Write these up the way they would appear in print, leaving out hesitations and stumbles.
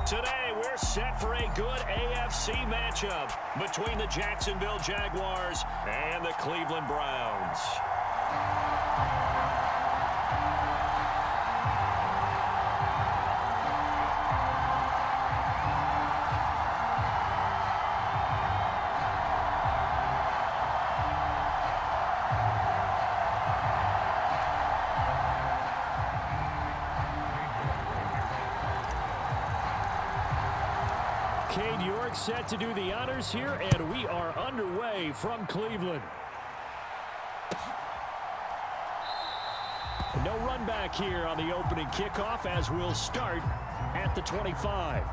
Today, we're set for a good AFC matchup between the Jacksonville Jaguars and the Cleveland Browns. Cade York set to do the honors here, and we are underway from Cleveland. No run back here on the opening kickoff as we'll start at the 25.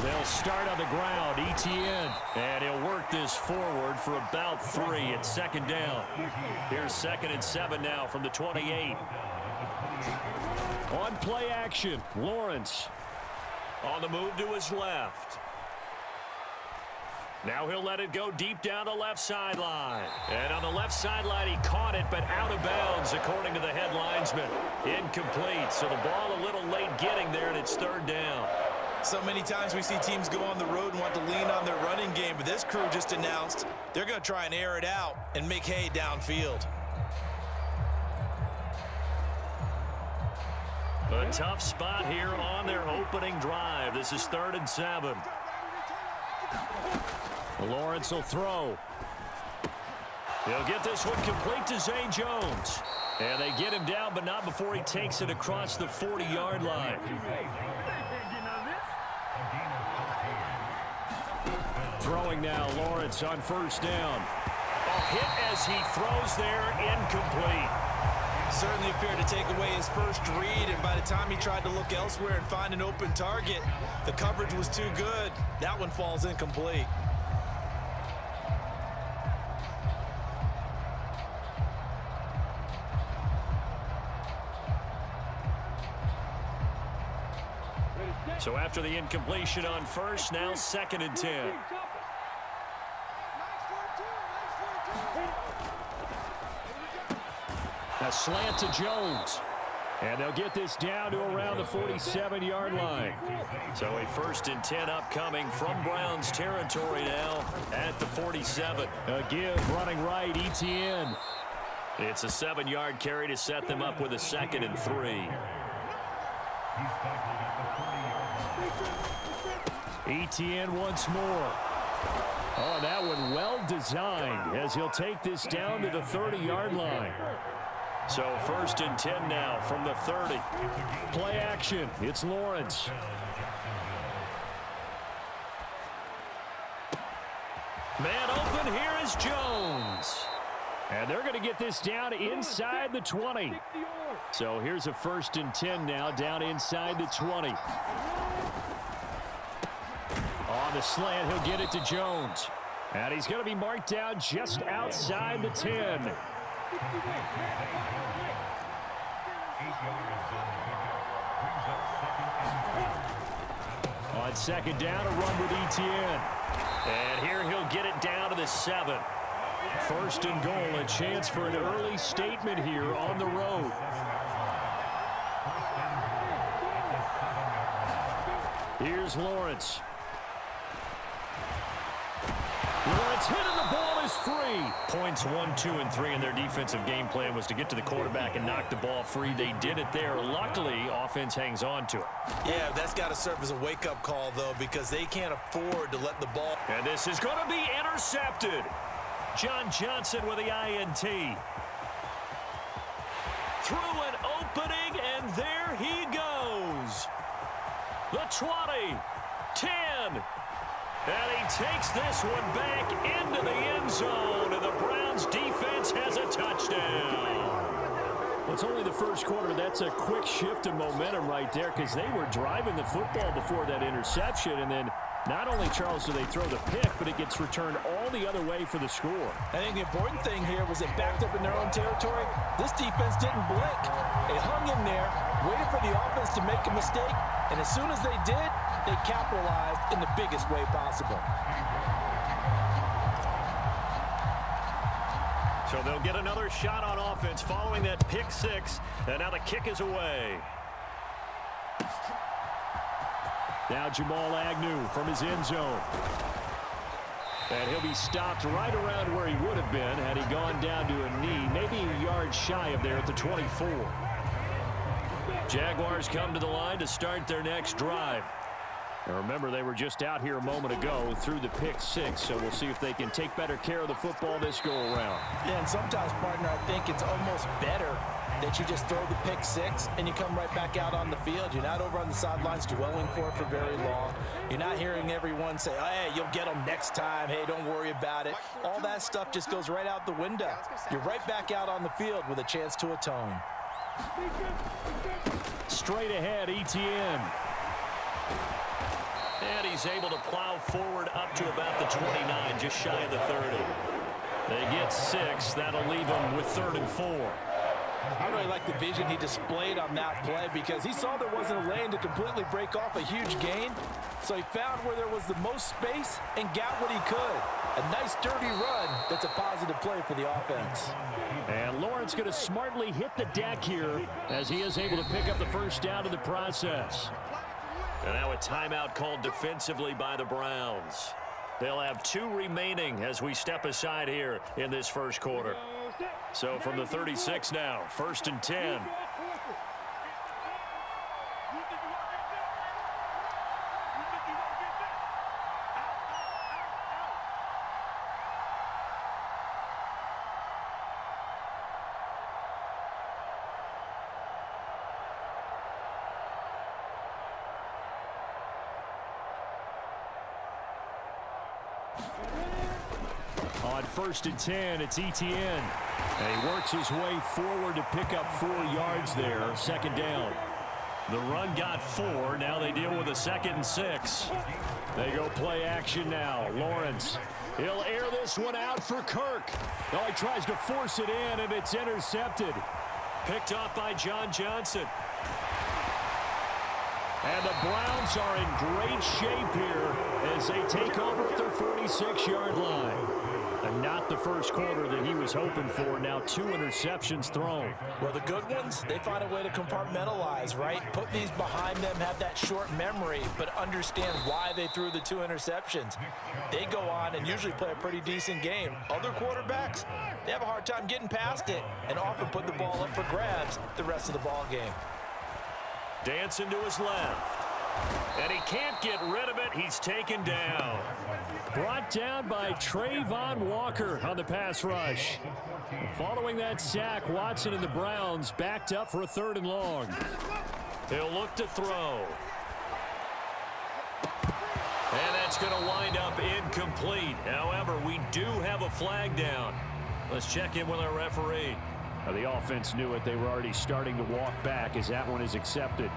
They'll start on the ground, ETN, and he'll work this forward for about 3 at second down. Here's 2nd and 7 now from the 28. On play action, Lawrence. On the move to his left. Now he'll let it go deep down the left sideline. And on the left sideline, he caught it, but out of bounds, according to the head linesman. Incomplete, so the ball a little late getting there, and it's 3rd down. So many times we see teams go on the road and want to lean on their running game, but this crew just announced they're going to try and air it out and make hay downfield. A tough spot here on their opening drive. This is 3rd and 7. Lawrence will throw. He'll get this one complete to Zay Jones. And they get him down, but not before he takes it across the 40-yard line. Throwing now, Lawrence on 1st down. A hit as he throws there, incomplete. Certainly appeared to take away his first read, and by the time he tried to look elsewhere and find an open target, the coverage was too good. That one falls incomplete. So after the incompletion on 1st, now 2nd and 10. A slant to Jones. And they'll get this down to around the 47-yard line. So a 1st and 10 upcoming from Browns territory now at the 47. A give running right, ETN. It's a 7-yard carry to set them up with a 2nd and 3. ETN once more. Oh, that one well designed as he'll take this down to the 30-yard line. So 1st and 10 now from the 30. Play action. It's Lawrence. Man open, here is Jones. And they're going to get this down inside the 20. So here's a 1st and 10 now down inside the 20. On the slant, he'll get it to Jones. And he's going to be marked down just outside the 10. On 2nd down, a run with ETN. And here he'll get it down to the 7. 1st and goal, a chance for an early statement here on the road. Here's Lawrence. Lawrence hit and the ball is free. Points 1, 2, and 3 in their defensive game plan was to get to the quarterback and knock the ball free. They did it there. Luckily, offense hangs on to it. Yeah, that's got to serve as a wake-up call, though, because they can't afford to let the ball. And this is going to be intercepted. John Johnson with the INT. Through an opening, and there he goes. The 20, 10. And he takes this one back into the end zone, and the Browns defense has a touchdown. Well, it's only the first quarter. That's a quick shift of momentum right there because they were driving the football before that interception, and then Not only, Charles, do they throw the pick, but it gets returned all the other way for the score. I think the important thing here was they backed up in their own territory. This defense didn't blink. They hung in there, waited for the offense to make a mistake, and as soon as they did, they capitalized in the biggest way possible. So they'll get another shot on offense following that pick six, and now the kick is away. Now Jamal Agnew from his end zone. And he'll be stopped right around where he would have been had he gone down to a knee, maybe a yard shy of there at the 24. Jaguars come to the line to start their next drive. And remember, they were just out here a moment ago through the pick six, so we'll see if they can take better care of the football this go-around. Yeah, and sometimes, partner, I think it's almost better that you just throw the pick six and you come right back out on the field. You're not over on the sidelines dwelling for it for very long. You're not hearing everyone say, oh, hey, you'll get them next time. Hey, don't worry about it. All that stuff just goes right out the window. You're right back out on the field with a chance to atone. Straight ahead, Etienne. And he's able to plow forward up to about the 29, just shy of the 30. They get 6. That'll leave them with 3rd and 4. I really like the vision he displayed on that play because he saw there wasn't a lane to completely break off a huge gain. So he found where there was the most space and got what he could. A nice, dirty run that's a positive play for the offense. And Lawrence going to smartly hit the deck here as he is able to pick up the first down in the process. And now a timeout called defensively by the Browns. They'll have 2 remaining as we step aside here in this first quarter. So from the 36 now, 1st and 10. On 1st and 10, it's Etienne. And he works his way forward to pick up 4 yards there, 2nd down. The run got 4. Now they deal with a 2nd and 6. They go play action now. Lawrence, he'll air this one out for Kirk. Oh, he tries to force it in, and it's intercepted. Picked off by John Johnson. And the Browns are in great shape here as they take over at their 46-yard line. And not the first quarter that he was hoping for. Now 2 interceptions thrown. Well, the good ones, they find a way to compartmentalize, right? Put these behind them, have that short memory, but understand why they threw the 2 interceptions. They go on and usually play a pretty decent game. Other quarterbacks, they have a hard time getting past it and often put the ball up for grabs the rest of the ball game. Dancing to his left. And he can't get rid of it. He's taken down. Brought down by Trayvon Walker on the pass rush. Following that sack, Watson and the Browns backed up for a 3rd and long. He'll look to throw. And that's going to wind up incomplete. However, we do have a flag down. Let's check in with our referee. Now, the offense knew it. They were already starting to walk back as that one is accepted.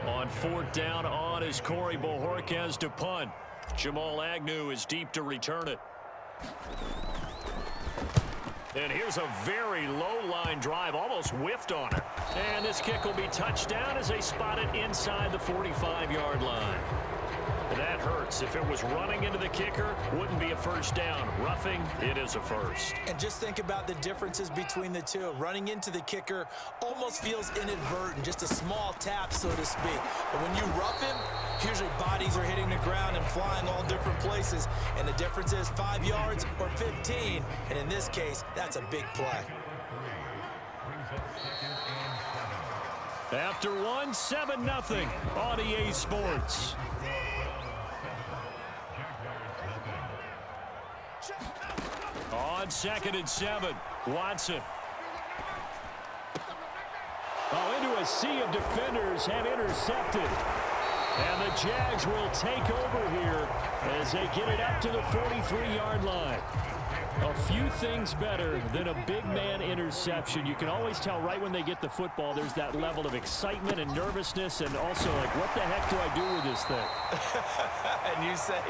On 4th down, on is Corey Bojorquez to punt. Jamal Agnew is deep to return it. And here's a very low-line drive, almost whiffed on it. And this kick will be touched down as they spot it inside the 45-yard line. And that hurts. If it was running into the kicker, wouldn't be a first down. Roughing, it is a first. And just think about the differences between the two. Running into the kicker almost feels inadvertent, just a small tap, so to speak. But when you rough him, usually bodies are hitting the ground and flying all different places. And the difference is 5 yards or 15. And in this case, that's a big play. After 1, 7-0 on EA Sports. On 2nd and 7, Watson. Oh, into a sea of defenders and intercepted. And the Jags will take over here as they get it up to the 43-yard line. A few things better than a big man interception. You can always tell right when they get the football, there's that level of excitement and nervousness, and also like, what the heck do I do with this thing? And you say,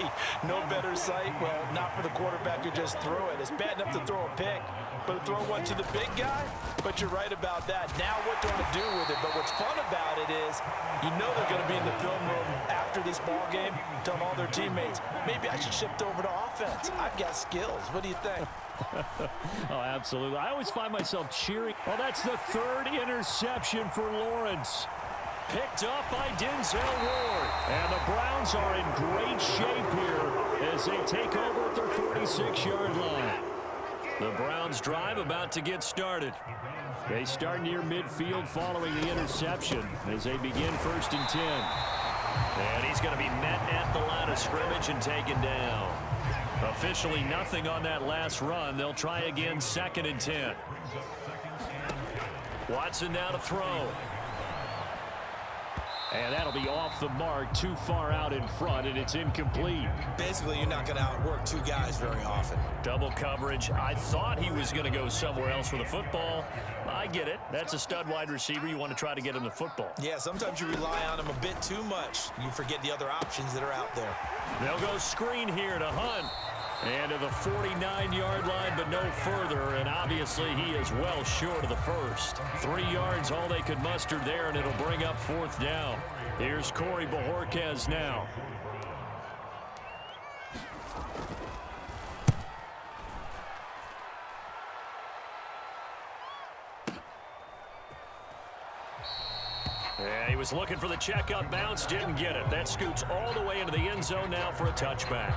no better sight? Well, not for the quarterback who just threw it. It's bad enough to throw a pick, but to throw one to the big guy? But you're right about that. Now what do I do with it? But what's fun about it is, you know they're going to be in the film room after this ball game, telling all their teammates, maybe I should shift over to offense. I've got skills. What do you think? Oh, absolutely. I always find myself cheering. Oh, that's the third interception for Lawrence. Picked up by Denzel Ward. And the Browns are in great shape here as they take over at their 46-yard line. The Browns drive about to get started. They start near midfield following the interception as they begin 1st and 10. And he's going to be met at the line of scrimmage and taken down. Officially nothing on that last run. They'll try again 2nd and 10. Watson now to throw. And that'll be off the mark, too far out in front, and it's incomplete. Basically, you're not going to outwork two guys very often. Double coverage. I thought he was going to go somewhere else with the football. I get it. That's a stud wide receiver. You want to try to get him the football. Yeah, sometimes you rely on him a bit too much. You forget the other options that are out there. They'll go screen here to Hunt. And to the 49-yard line, but no further. And obviously, he is well short of the first. 3 yards, all they could muster there, and it'll bring up 4th down. Here's Corey Bojorquez now. Yeah, he was looking for the checkup bounce, didn't get it. That scoots all the way into the end zone now for a touchback.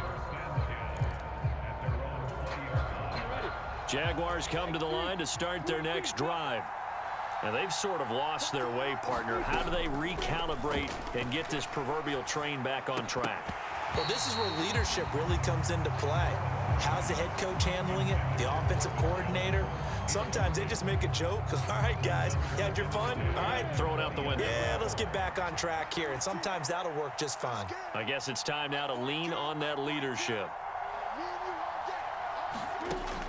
Jaguars come to the line to start their next drive. And they've sort of lost their way, partner. How do they recalibrate and get this proverbial train back on track? Well, this is where leadership really comes into play. How's the head coach handling it? The offensive coordinator? Sometimes they just make a joke. All right, guys, you had your fun? All right. Throw it out the window. Yeah, let's get back on track here. And sometimes that'll work just fine. I guess it's time now to lean on that leadership.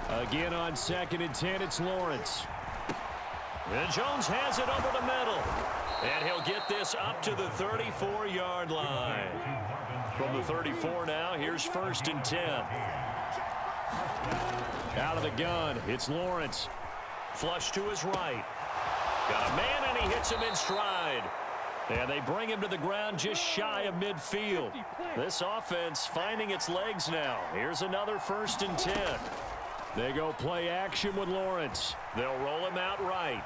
Again on 2nd and 10, it's Lawrence. And Jones has it over the middle. And he'll get this up to the 34-yard line. From the 34 now, here's 1st and 10. Out of the gun, it's Lawrence. Flush to his right. Got a man, and he hits him in stride. And they bring him to the ground just shy of midfield. This offense finding its legs now. Here's another 1st and 10. They go play action with Lawrence. They'll roll him out right.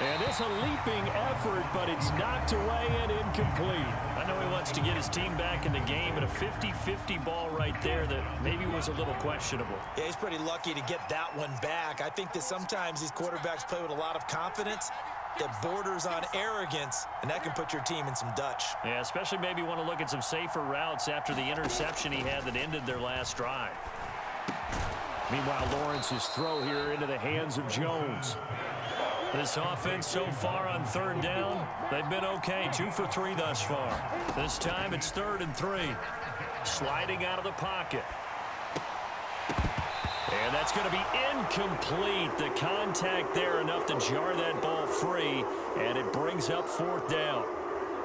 And it's a leaping effort, but it's knocked away and incomplete. I know he wants to get his team back in the game, but a 50-50 ball right there that maybe was a little questionable. Yeah, he's pretty lucky to get that one back. I think that sometimes these quarterbacks play with a lot of confidence that borders on arrogance, and that can put your team in some Dutch. Yeah, especially maybe want to look at some safer routes after the interception he had that ended their last drive. Meanwhile, Lawrence's throw here into the hands of Jones. This offense so far on 3rd down, they've been okay. 2 for 3 thus far. This time it's 3rd and 3. Sliding out of the pocket. And that's going to be incomplete. The contact there enough to jar that ball free, and it brings up 4th down.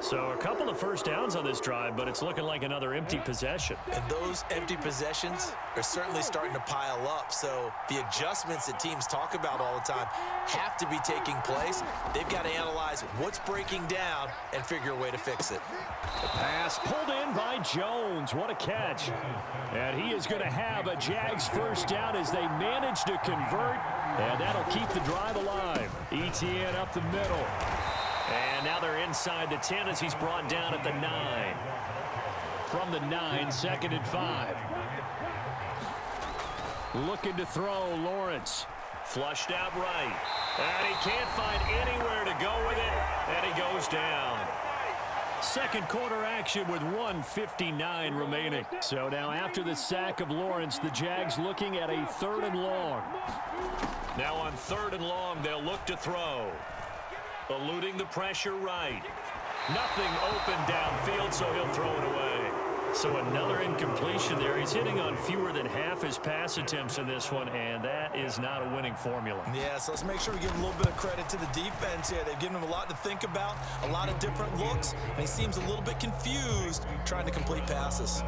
So a couple of first downs on this drive, but it's looking like another empty possession. And those empty possessions are certainly starting to pile up. So the adjustments that teams talk about all the time have to be taking place. They've got to analyze what's breaking down and figure a way to fix it. The pass pulled in by Jones. What a catch. And he is going to have a Jags first down as they manage to convert. And that'll keep the drive alive. ETN up the middle. And now they're inside the 10 as he's brought down at the 9. From the 9, 2nd and 5. Looking to throw, Lawrence. Flushed out right. And he can't find anywhere to go with it. And he goes down. Second quarter action with 1:59 remaining. So now after the sack of Lawrence, the Jags looking at a 3rd and long. Now on 3rd and long, they'll look to throw. Eluding the pressure right. Nothing open downfield, so he'll throw it away. So another incompletion there. He's hitting on fewer than half his pass attempts in this one, and that is not a winning formula. Yeah, so let's make sure we give him a little bit of credit to the defense here. They've given him a lot to think about, a lot of different looks, and he seems a little bit confused trying to complete passes.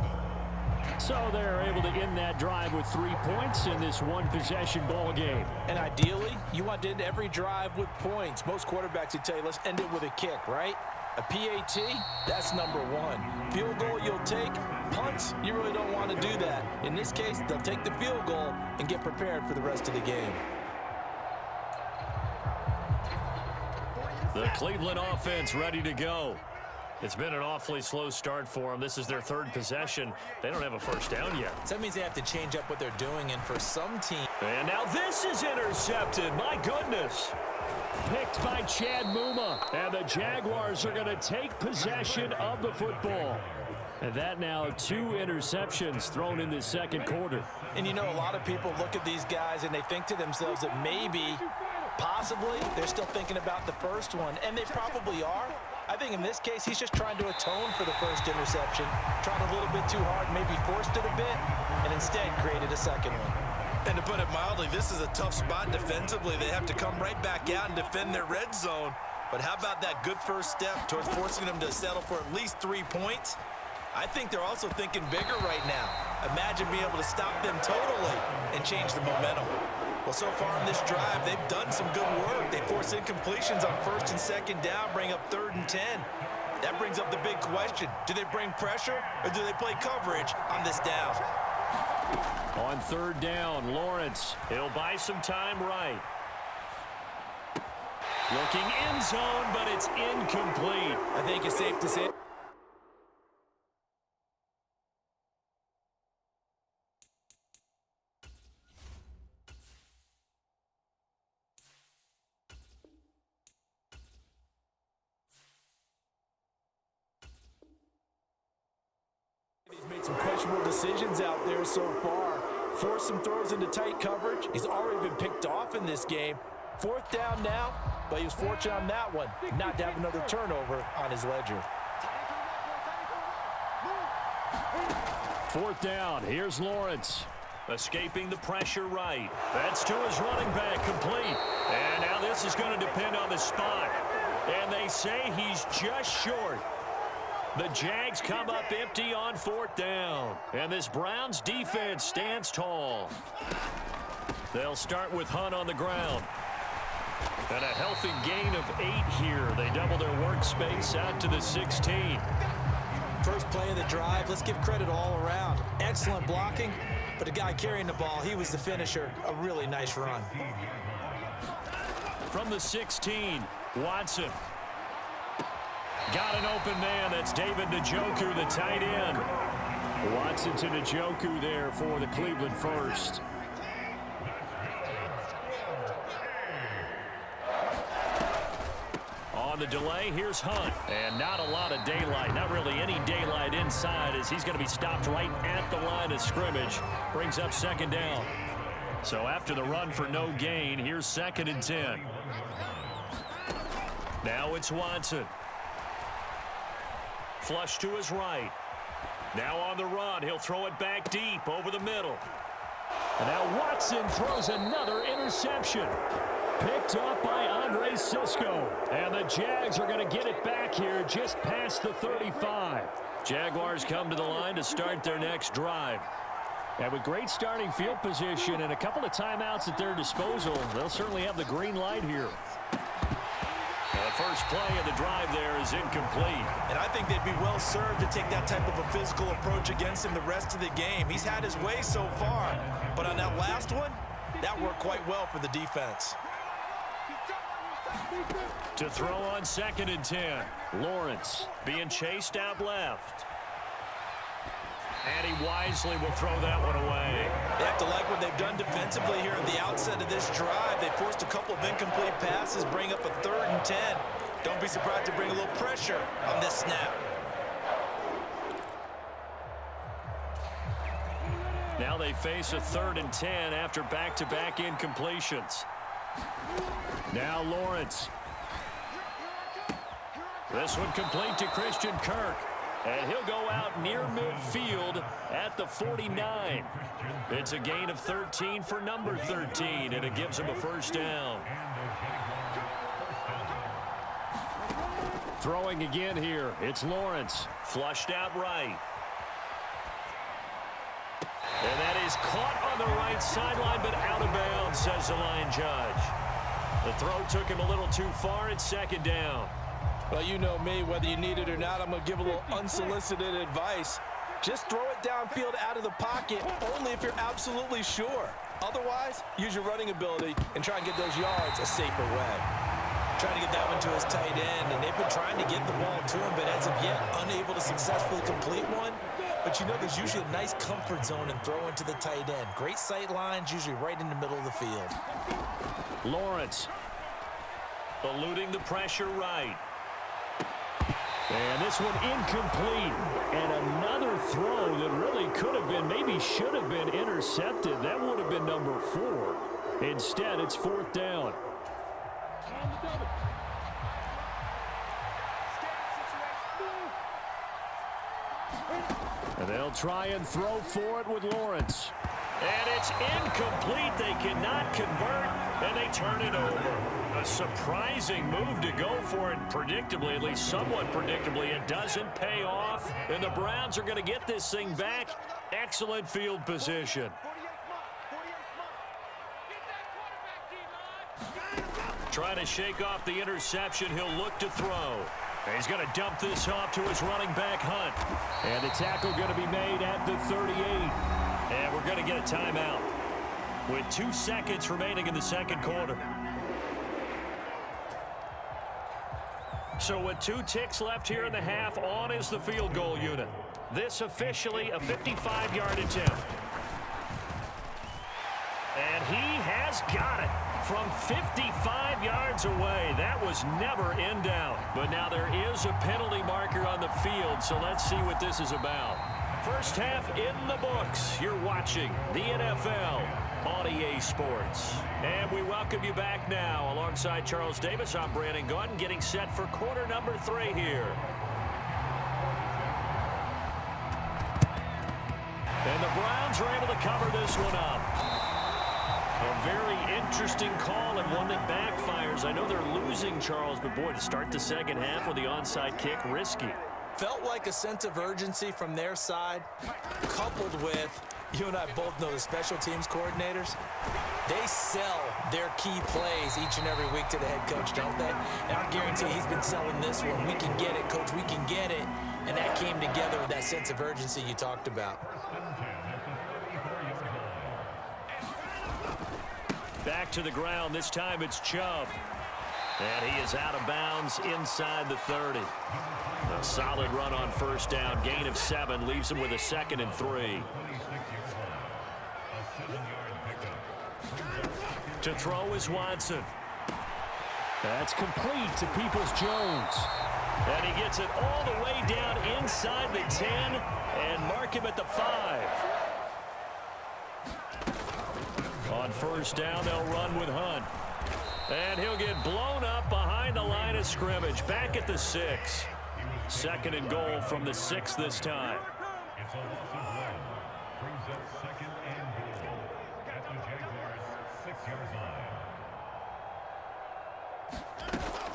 So they're able to end that drive with 3 points in this one-possession ball game. And ideally, you want to end every drive with points. Most quarterbacks would tell you, let's end it with a kick, right? A PAT, that's number one. Field goal you'll take. Punts, you really don't want to do that. In this case, they'll take the field goal and get prepared for the rest of the game. The Cleveland offense ready to go. It's been an awfully slow start for them. This is their third possession. They don't have a first down yet. So that means they have to change up what they're doing, and for some team... And now this is intercepted. My goodness. Picked by Chad Muma. And the Jaguars are going to take possession of the football. And that now 2 interceptions thrown in the second quarter. And you know, a lot of people look at these guys and they think to themselves that maybe, possibly, they're still thinking about the first one. And they probably are. I think in this case, he's just trying to atone for the first interception. Tried a little bit too hard, maybe forced it a bit, and instead created a second one. And to put it mildly, this is a tough spot defensively. They have to come right back out and defend their red zone. But how about that good first step towards forcing them to settle for at least 3 points? I think they're also thinking bigger right now. Imagine being able to stop them totally and change the momentum. Well, so far in this drive, they've done some good work. They force incompletions on first and second down, bring up 3rd and 10. That brings up the big question. Do they bring pressure or do they play coverage on this down? On 3rd down, Lawrence. He'll buy some time right. Looking end zone, but it's incomplete. I think it's safe to say. He's made some questionable decisions out there so far. Forced some throws into tight coverage. He's already been picked off in this game. 4th down now, but he was fortunate on that one not to have another turnover on his ledger. 4th down, here's Lawrence. Escaping the pressure right. That's to his running back, complete. And now this is going to depend on the spot. And they say he's just short. The Jags come up empty on 4th down. And this Browns defense stands tall. They'll start with Hunt on the ground. And a healthy gain of 8 here. They double their workspace out to the 16. First play of the drive, let's give credit all around. Excellent blocking, but the guy carrying the ball, he was the finisher. A really nice run. From the 16, Watson. Got an open man. That's David Njoku, the tight end. Watson to Njoku there for the Cleveland first. On the delay, here's Hunt. And not a lot of daylight. Not really any daylight inside as he's going to be stopped right at the line of scrimmage. Brings up 2nd down. So after the run for no gain, here's 2nd and 10. Now it's Watson. Flush to his right. Now on the run. He'll throw it back deep over the middle. And now Watson throws another interception. Picked up by Andre Sisco. And the Jags are going to get it back here just past the 35. Jaguars come to the line to start their next drive. And with great starting field position and a couple of timeouts at their disposal, they'll certainly have the green light here. The first play of the drive there is incomplete. And I think they'd be well served to take that type of a physical approach against him the rest of the game. He's had his way so far, but on that last one, that worked quite well for the defense. To throw on 2nd and 10. Lawrence being chased out left. And he wisely will throw that one away. They have to like what they've done defensively here at the outset of this drive. They forced a couple of incomplete passes, bring up a 3rd and 10. Don't be surprised to bring a little pressure on this snap. Now they face a 3rd and 10 after back-to-back incompletions. Now Lawrence. This one complete to Christian Kirk. And he'll go out near midfield at the 49. It's a gain of 13 for number 13, and it gives him a first down. Throwing again here, it's Lawrence. Flushed out right. And that is caught on the right sideline, but out of bounds, says the line judge. The throw took him a little too far. It's second down. Well, you know me, whether you need it or not, I'm going to give a little unsolicited advice. Just throw it downfield out of the pocket, only if you're absolutely sure. Otherwise, use your running ability and try and get those yards a safer way. Trying to get that one to his tight end, and they've been trying to get the ball to him, but as of yet, unable to successfully complete one. But you know there's usually a nice comfort zone in throwing to the tight end. Great sight lines, usually right in the middle of the field. Lawrence eluding the pressure right. And this one incomplete. And another throw that really could have been, maybe should have been intercepted. That would have been number 4. Instead, it's fourth down. And they'll try and throw for it with Lawrence. And it's incomplete. They cannot convert, and they turn it over. A surprising move to go for it, predictably, at least somewhat predictably. It doesn't pay off, and the Browns are going to get this thing back. Excellent field position. Trying to shake off the interception. He'll look to throw. And he's going to dump this off to his running back, Hunt. And the tackle going to be made at the 38. And we're going to get a timeout with 2 seconds remaining in the second quarter. So with 2 ticks left here in the half, on is the field goal unit. This officially a 55-yard attempt. And he has got it from 55 yards away. That was never in doubt. But now there is a penalty marker on the field, so let's see what this is about. First half in the books. You're watching the NFL on EA Sports. And we welcome you back now. Alongside Charles Davis, I'm Brandon Gaudin, getting set for quarter number 3 here. And the Browns are able to cover this one up. A very interesting call and one that backfires. I know they're losing, Charles, but boy, to start the second half with the onside kick, risky. Felt like a sense of urgency from their side, coupled with, you and I both know the special teams coordinators. They sell their key plays each and every week to the head coach, don't they? And I guarantee he's been selling this one. We can get it, coach, we can get it. And that came together with that sense of urgency you talked about. Back to the ground. This time it's Chubb. And he is out of bounds inside the 30. A solid run on first down. Gain of 7 leaves him with a 2nd and 3. To throw is Watson. That's complete to Peoples-Jones. And he gets it all the way down inside the 10 and mark him at the 5. On first down, they'll run with Hunt. And he'll get blown up behind the line of scrimmage. Back at the 6. 2nd and goal from the 6 this time.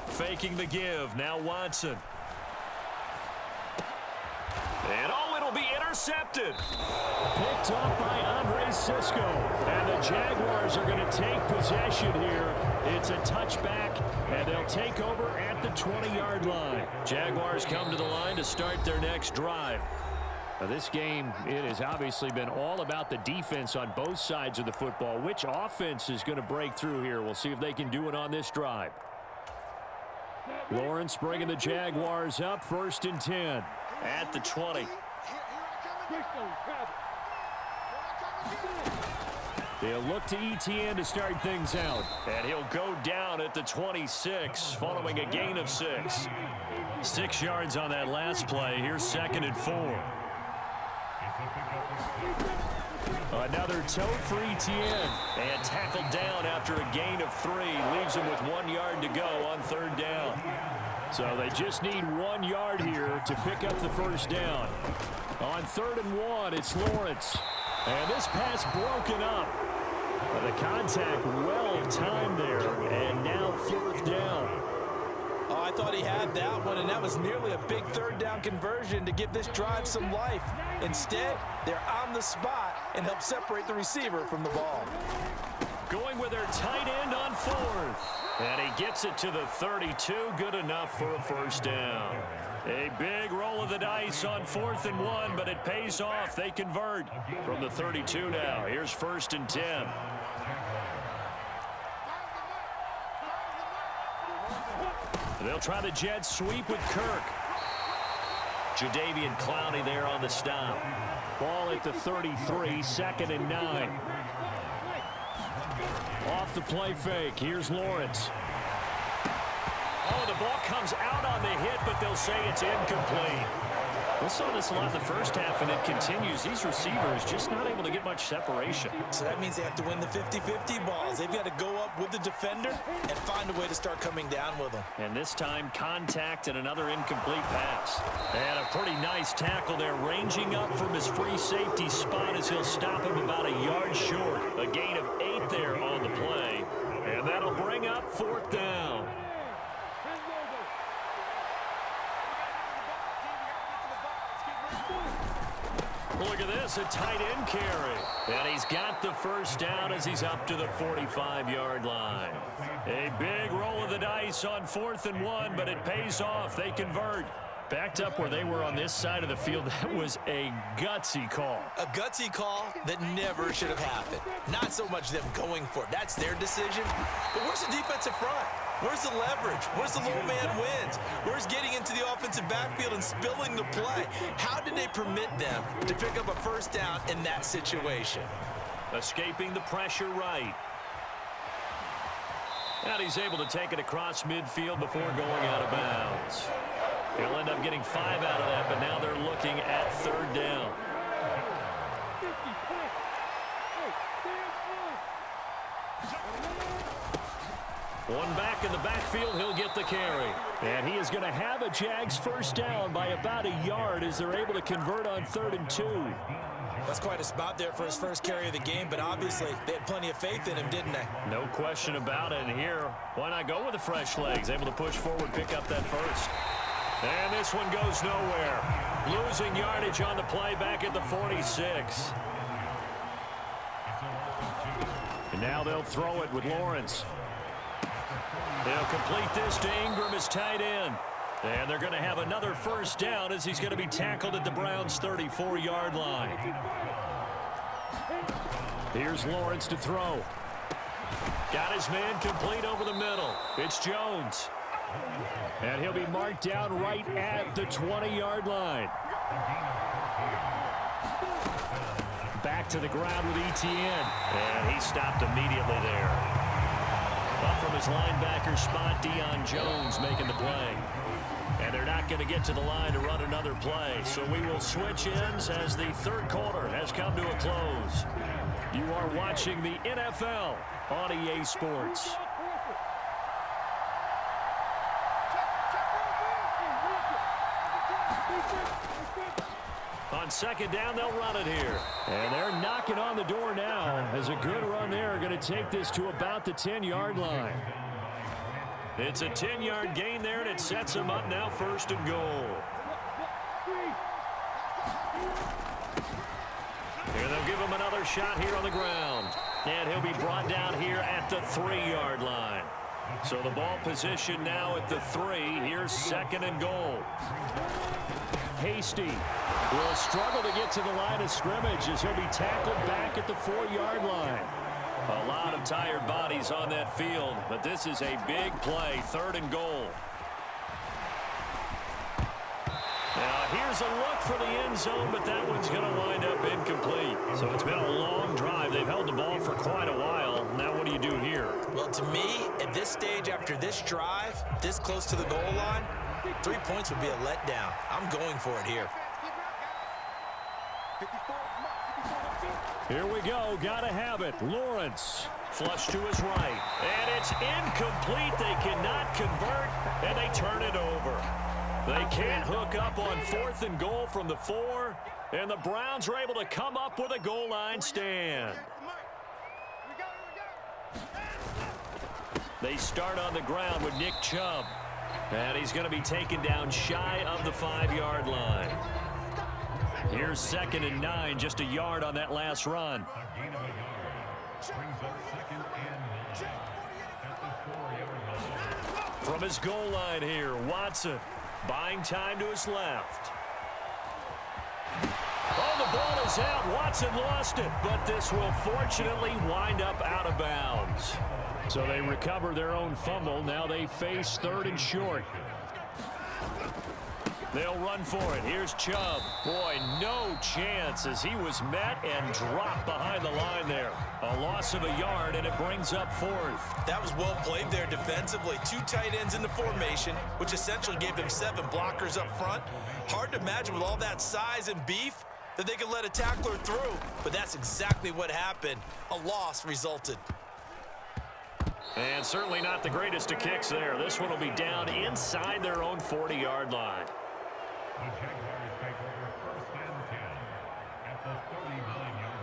Faking the give. Now Watson. And it'll be intercepted. Picked off by Andre Cisco. And the Jaguars are going to take possession here. It's a touchback, and they'll take over at the 20-yard line. Jaguars come to the line to start their next drive. Now this game, it has obviously been all about the defense on both sides of the football. Which offense is going to break through here? We'll see if they can do it on this drive. Lawrence bringing the Jaguars up, 1st and 10. At the 20. They'll look to ETN to start things out. And he'll go down at the 26 following a gain of 6. 6 yards on that last play. Here's 2nd and 4. Another tote for ETN. And tackled down after a gain of 3. Leaves him with 1 yard to go on 3rd down. So they just need 1 yard here to pick up the first down. On 3rd and 1, it's Lawrence. And this pass broken up. The contact well timed there, and now 4th down. Oh, I thought he had that one, and that was nearly a big 3rd down conversion to give this drive some life. Instead, they're on the spot and help separate the receiver from the ball. Going with their tight end on 4th. And he gets it to the 32, good enough for a first down. A big roll of the dice on 4th and 1, but it pays off. They convert from the 32 now. Here's 1st and 10. They'll try the jet sweep with Kirk. Jadeveon Clowney there on the stop. Ball at the 33, 2nd and 9. Off the play fake, here's Lawrence. Oh, the ball comes out on the hit, but they'll say it's incomplete. We saw this a lot in the first half, and it continues. These receivers just not able to get much separation. So that means they have to win the 50-50 balls. They've got to go up with the defender and find a way to start coming down with them. And this time, contact and another incomplete pass. And a pretty nice tackle there, ranging up from his free safety spot as he'll stop him about a yard short. A gain of 8 there on the play. And that'll bring up 4th down. Look at this, a tight end carry. And he's got the first down as he's up to the 45-yard line. A big roll of the dice on 4th and 1, but it pays off. They convert. Backed up where they were on this side of the field, that was a gutsy call. A gutsy call that never should have happened. Not so much them going for it. That's their decision. But where's the defensive front? Where's the leverage? Where's the low man wins? Where's getting into the offensive backfield and spilling the play? How did they permit them to pick up a first down in that situation? Escaping the pressure right. And he's able to take it across midfield before going out of bounds. He'll end up getting 5 out of that, but now they're looking at 3rd down. One back in the backfield, he'll get the carry. And he is going to have a Jags first down by about a yard as they're able to convert on 3rd and 2. That's quite a spot there for his first carry of the game, but obviously they had plenty of faith in him, didn't they? No question about it. And here, why not go with the fresh legs? Able to push forward, pick up that first. And this one goes nowhere. Losing yardage on the play back at the 46. And now they'll throw it with Lawrence. They'll complete this to Ingram as tight end. And they're going to have another first down as he's going to be tackled at the Browns' 34-yard line. Here's Lawrence to throw. Got his man complete over the middle. It's Jones. And he'll be marked down right at the 20-yard line. Back to the ground with Etienne. And he stopped immediately there. Up from his linebacker spot, Deion Jones making the play. And they're not going to get to the line to run another play. So we will switch ends as the 3rd quarter has come to a close. You are watching the NFL on EA Sports. On 2nd down, they'll run it here. And they're knocking on the door now as a good run there. Going to take this to about the 10-yard line. It's a 10-yard gain there, and it sets them up now 1st and goal. Here they'll give him another shot here on the ground. And he'll be brought down here at the 3-yard line. So the ball position now at the 3. Here's 2nd and goal. Hasty will struggle to get to the line of scrimmage as he'll be tackled back at the 4-yard line. A lot of tired bodies on that field, but this is a big play, 3rd and goal. Now here's a look for the end zone, but that one's going to wind up incomplete. So it's been a long drive. They've held the ball for quite a while. Now what do you do here? Well, to me, at this stage, after this drive, this close to the goal line, 3 points would be a letdown. I'm going for it here. Here we go. Gotta have it. Lawrence. Flush to his right. And it's incomplete. They cannot convert, and they turn it over. They can't hook up on 4th and goal from the 4, and the Browns are able to come up with a goal line stand. They start on the ground with Nick Chubb. And he's going to be taken down shy of the 5-yard line. Here's 2nd and 9, just a yard on that last run. From his goal line here, Watson buying time to his left. Oh, the ball is out. Watson lost it, but this will fortunately wind up out of bounds. So they recover their own fumble. Now they face 3rd and short. They'll run for it. Here's Chubb. Boy, no chance as he was met and dropped behind the line there. A loss of a yard, and it brings up 4th. That was well played there defensively. 2 tight ends in the formation, which essentially gave them 7 blockers up front. Hard to imagine with all that size and beef that they could let a tackler through, but that's exactly what happened. A loss resulted. And certainly not the greatest of kicks there. This one will be down inside their own 40-yard line. The Jaguars take over 1st and 10 at the 39-yard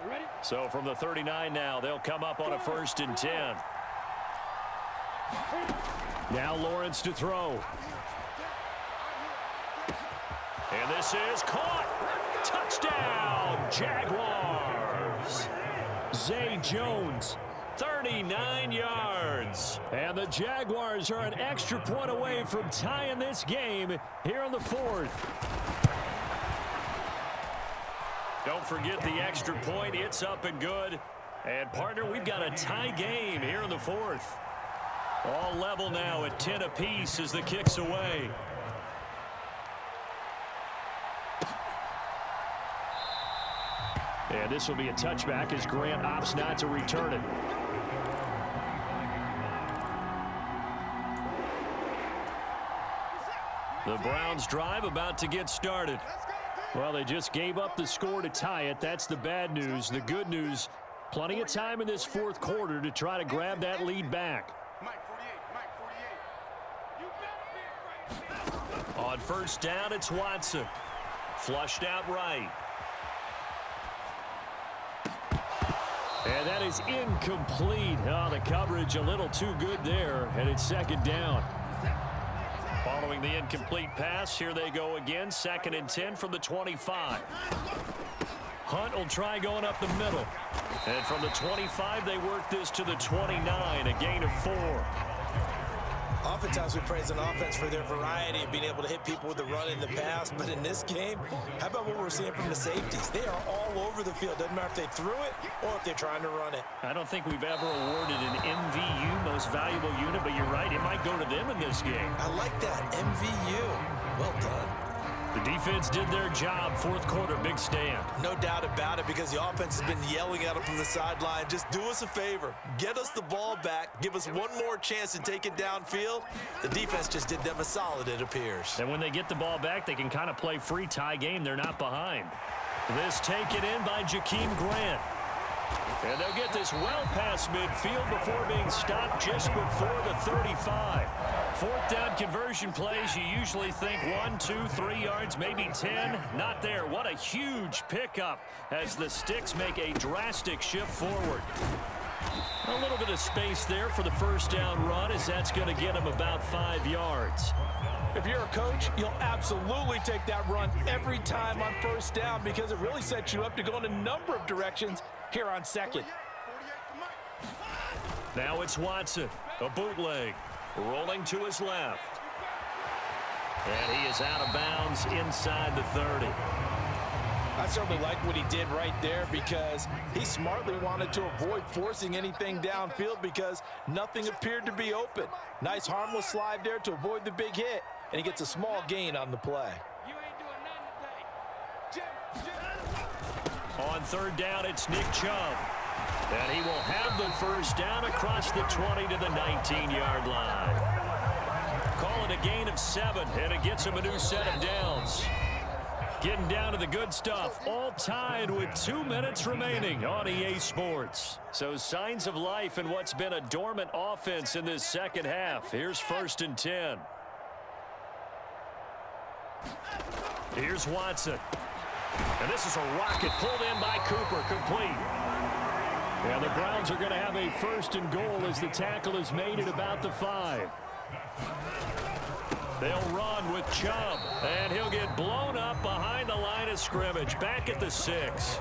line. Ready? So from the 39 now, they'll come up on a 1st and 10. Now Lawrence to throw. And this is caught. Touchdown, Jaguars. Zay Jones. 39 yards. And the Jaguars are an extra point away from tying this game here in the 4th. Don't forget the extra point. It's up and good. And, partner, we've got a tie game here in the 4th. All level now at 10 apiece as the kick's away. And this will be a touchback as Grant opts not to return it. The Browns drive about to get started. Well, they just gave up the score to tie it. That's the bad news. The good news, plenty of time in this 4th quarter to try to grab that lead back. On 1st down, it's Watson. Flushed out right. And that is incomplete. Oh, the coverage a little too good there, and it's 2nd down. Following the incomplete pass, here they go again. 2nd and 10 from the 25. Hunt will try going up the middle. And from the 25, they work this to the 29, a gain of 4. Oftentimes we praise an offense for their variety of being able to hit people with the run in the pass, but in this game, how about what we're seeing from the safeties? They are all over the field. Doesn't matter if they threw it or if they're trying to run it. I don't think we've ever awarded an MVU, most valuable unit, but you're right, it might go to them in this game. I like that, MVU. Well done. The defense did their job. 4th quarter, big stand. No doubt about it, because the offense has been yelling at them from the sideline. Just do us a favor. Get us the ball back. Give us one more chance to take it downfield. The defense just did them a solid, it appears. And when they get the ball back, they can kind of play free tie game. They're not behind. This taken in by Jakeem Grant. And they'll get this well past midfield before being stopped just before the 35. 4th down conversion plays, you usually think 1, 2, 3 yards, maybe 10. Not there. What a huge pickup as the Sticks make a drastic shift forward. A little bit of space there for the 1st down run, as that's going to get them about 5 yards. If you're a coach, you'll absolutely take that run every time on 1st down, because it really sets you up to go in a number of directions here on 2nd. Now it's Watson, a bootleg, rolling to his left. And he is out of bounds inside the 30. I certainly like what he did right there, because he smartly wanted to avoid forcing anything downfield because nothing appeared to be open. Nice harmless slide there to avoid the big hit, and he gets a small gain on the play. On 3rd down, it's Nick Chubb. And he will have the first down across the 20 to the 19-yard line. Call it a gain of 7, and it gets him a new set of downs. Getting down to the good stuff, all tied with 2 minutes remaining on EA Sports. So signs of life in what's been a dormant offense in this second half. Here's 1st and 10. Here's Watson. And this is a rocket pulled in by Cooper, complete. And the Browns are going to have a 1st and goal as the tackle is made at about the 5. They'll run with Chubb, and he'll get blown up behind the line of scrimmage, back at the 6.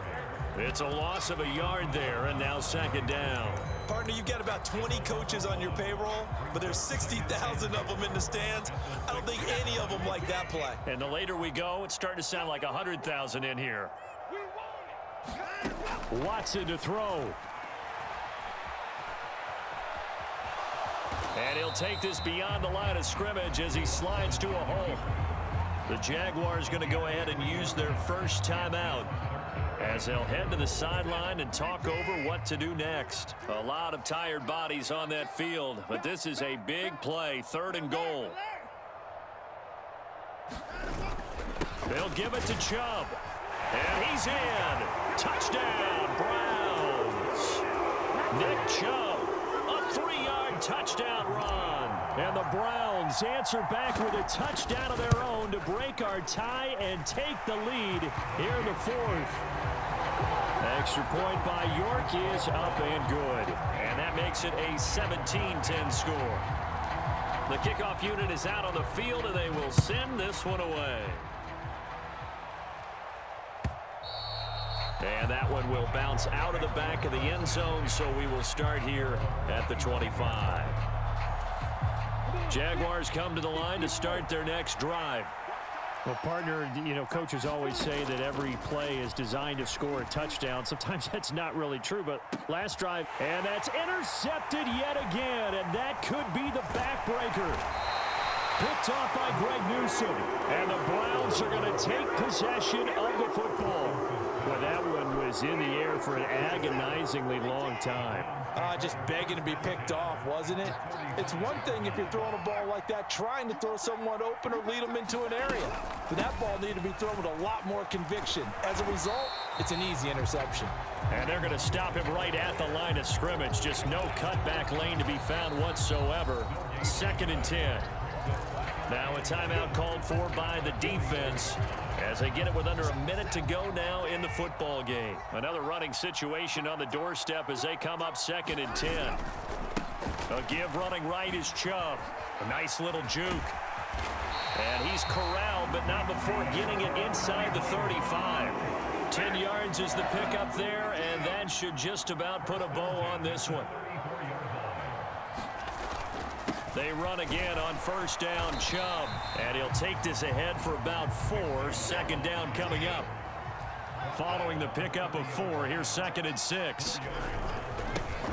It's a loss of a yard there, and now 2nd down. Partner, you've got about 20 coaches on your payroll, but there's 60,000 of them in the stands. I don't think any of them like that play. And the later we go, it's starting to sound like 100,000 in here. Watson to throw. And he'll take this beyond the line of scrimmage as he slides to a hole. The Jaguars going to go ahead and use their first timeout as they'll head to the sideline and talk over what to do next. A lot of tired bodies on that field, but this is a big play, 3rd and goal. They'll give it to Chubb. And he's in. Touchdown, Browns. Nick Chubb, a 3-yard touchdown run. And the Browns answer back with a touchdown of their own to break our tie and take the lead here in the 4th. Extra point by York is up and good. And that makes it a 17-10 score. The kickoff unit is out on the field, and they will send this one away. And that one will bounce out of the back of the end zone, so we will start here at the 25. Jaguars come to the line to start their next drive. Well, partner, you know, coaches always say that every play is designed to score a touchdown. Sometimes that's not really true, but last drive, and that's intercepted yet again, and that could be the backbreaker. Picked off by Greg Newsome, and the Browns are going to take possession of the football. Well, that one was in the air for an agonizingly long time. Just begging to be picked off, wasn't it? It's one thing if you're throwing a ball like that, trying to throw someone open or lead them into an area. But that ball needed to be thrown with a lot more conviction. As a result, it's an easy interception. And they're going to stop him right at the line of scrimmage. Just no cutback lane to be found whatsoever. 2nd and 10. Now a timeout called for by the defense as they get it with under a minute to go now in the football game. Another running situation on the doorstep as they come up 2nd and 10. A give running right is Chubb. A nice little juke. And he's corralled, but not before getting it inside the 35. 10 yards is the pickup there, and that should just about put a bow on this one. They run again on 1st down, Chubb. And he'll take this ahead for about 4. 2nd down coming up. Following the pickup of 4, here's 2nd and 6.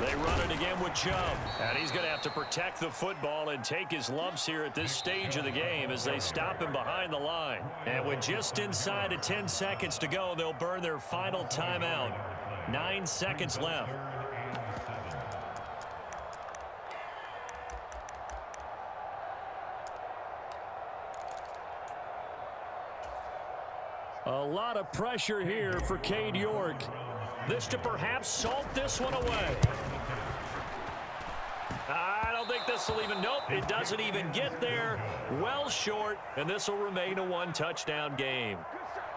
They run it again with Chubb. And he's going to have to protect the football and take his lumps here at this stage of the game as they stop him behind the line. And with just inside of 10 seconds to go, they'll burn their final timeout. 9 seconds left. A lot of pressure here for Cade York. This to perhaps salt this one away. I don't think this will even, nope, it doesn't even get there. Well short, and this will remain a 1-touchdown game.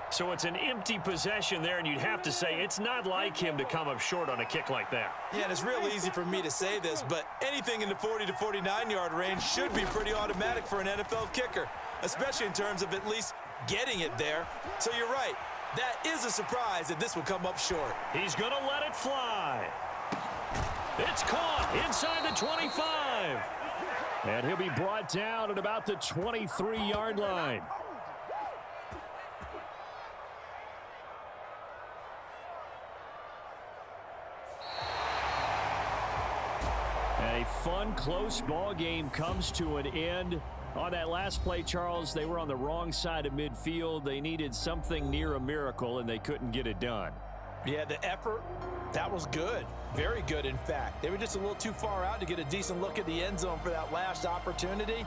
So it's an empty possession there, and you'd have to say it's not like him to come up short on a kick like that. Yeah, and it's real easy for me to say this, but anything in the 40 to 49-yard range should be pretty automatic for an NFL kicker, especially in terms of at least getting it there. So you're right. That is a surprise that this will come up short. He's going to let it fly. It's caught inside the 25. And he'll be brought down at about the 23-yard line. A fun, close ball game comes to an end. On that last play, Charles, they were on the wrong side of midfield. They needed something near a miracle, and they couldn't get it done. Yeah, the effort, that was good. Very good, in fact. They were just a little too far out to get a decent look at the end zone for that last opportunity.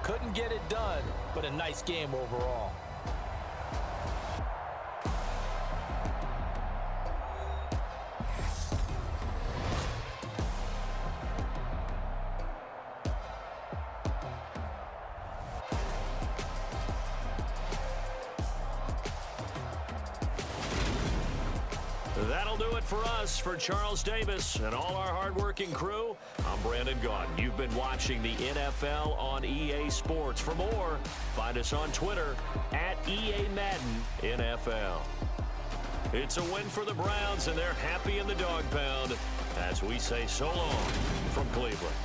Couldn't get it done, but a nice game overall. That'll do it for us. For Charles Davis and all our hardworking crew, I'm Brandon Gaudin. You've been watching the NFL on EA Sports. For more, find us on Twitter at EA Madden NFL. It's a win for the Browns, and they're happy in the dog pound as we say so long from Cleveland.